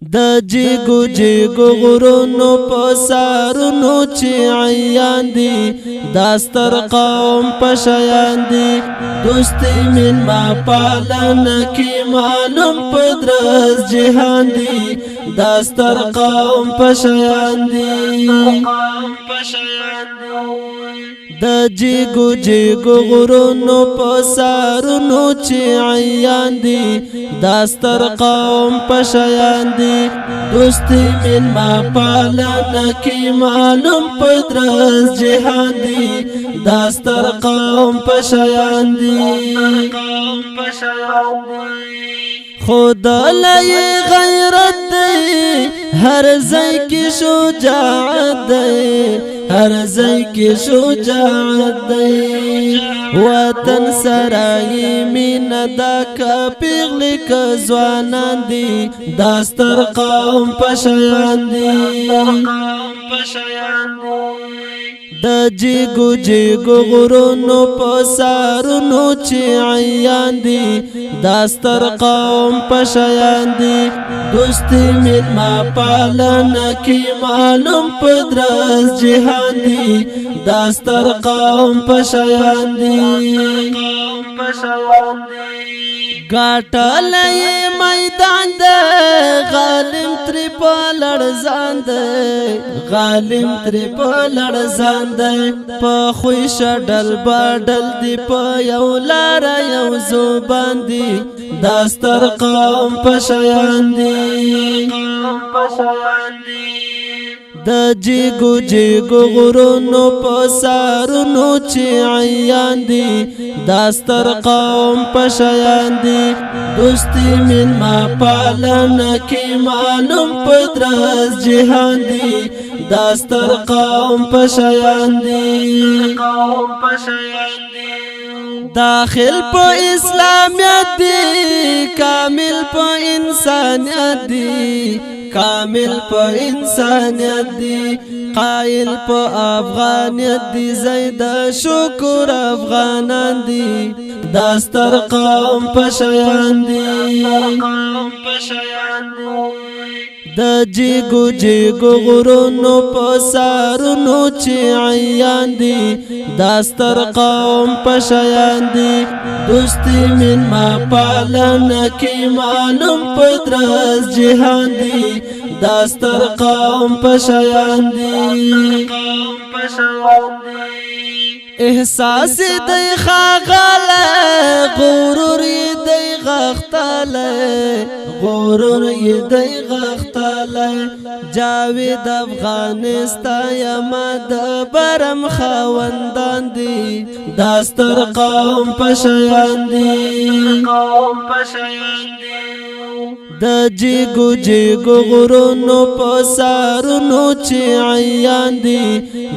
د جیگو جیگو غرونو پسارونو چی عیان دی داستر قوم پشیان دی دوستی من ما پالن کی معلوم پدرس جهان دی داستر قوم پشیان دی د جیگو جیگو غرونو پسارونو چی عیان دی داستر قوم پشیان دی دوستی من ما پالن کی معلوم پدرس جهان دی داستر قوم پشیان دی خود لئی غیرت دی ہر زی کی شجاعت دی ہر زی کی شجاعت دی وطن سرائی مین دا کا پیغلی کا زوانان دی داستر قوم پشیان دی د جیگو جیگو غرونو پسارونو چی عیان دی داستر قوم پشیان دی دوستی من ما پالن کی معلوم پدرس جهان دی داستر قوم پشیان دی گاٹا لئی میدان دے غالم تری پالڑ زاندے غالم تری پالڑ زاندے پا خوش ڈل باڈل دی پا یو لارا یو زبان دی داستر قوم پشیان دی د جیگو جیگو غرونو پسارونو چی عیان دی داستر قوم پشیان دی دوستی من ما پالن کی معلوم پدرس جهان دی داستر قوم پشیان دی داخل پا اسلامیت دی کامل پا انسانیت دی کامل پا انسانیت دی قائل پا افغانیت دی زید شکر افغانان دی داستر قوم پشیان دی د جیگو جیگو غرونو پسارونو چی عیان دی داستر قوم پشیان دی دوستی من ما پالن کی معلوم پدرس جهان دی داستر قوم پشیان دی احساس دی خاغل غرور دی غختل غرور دی غختل جاوید افغانستان یمد برم خواندان دی داستر قوم پشیان دی د جیگو جیگو غرونو پسارونو چی عیان دی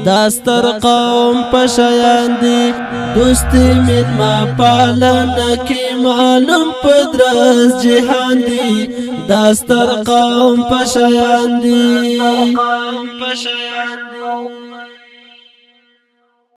داستر قوم پشیان دی دوستی من ما پالن کی معلوم پدرس جهان دی داستر قوم پشیان دی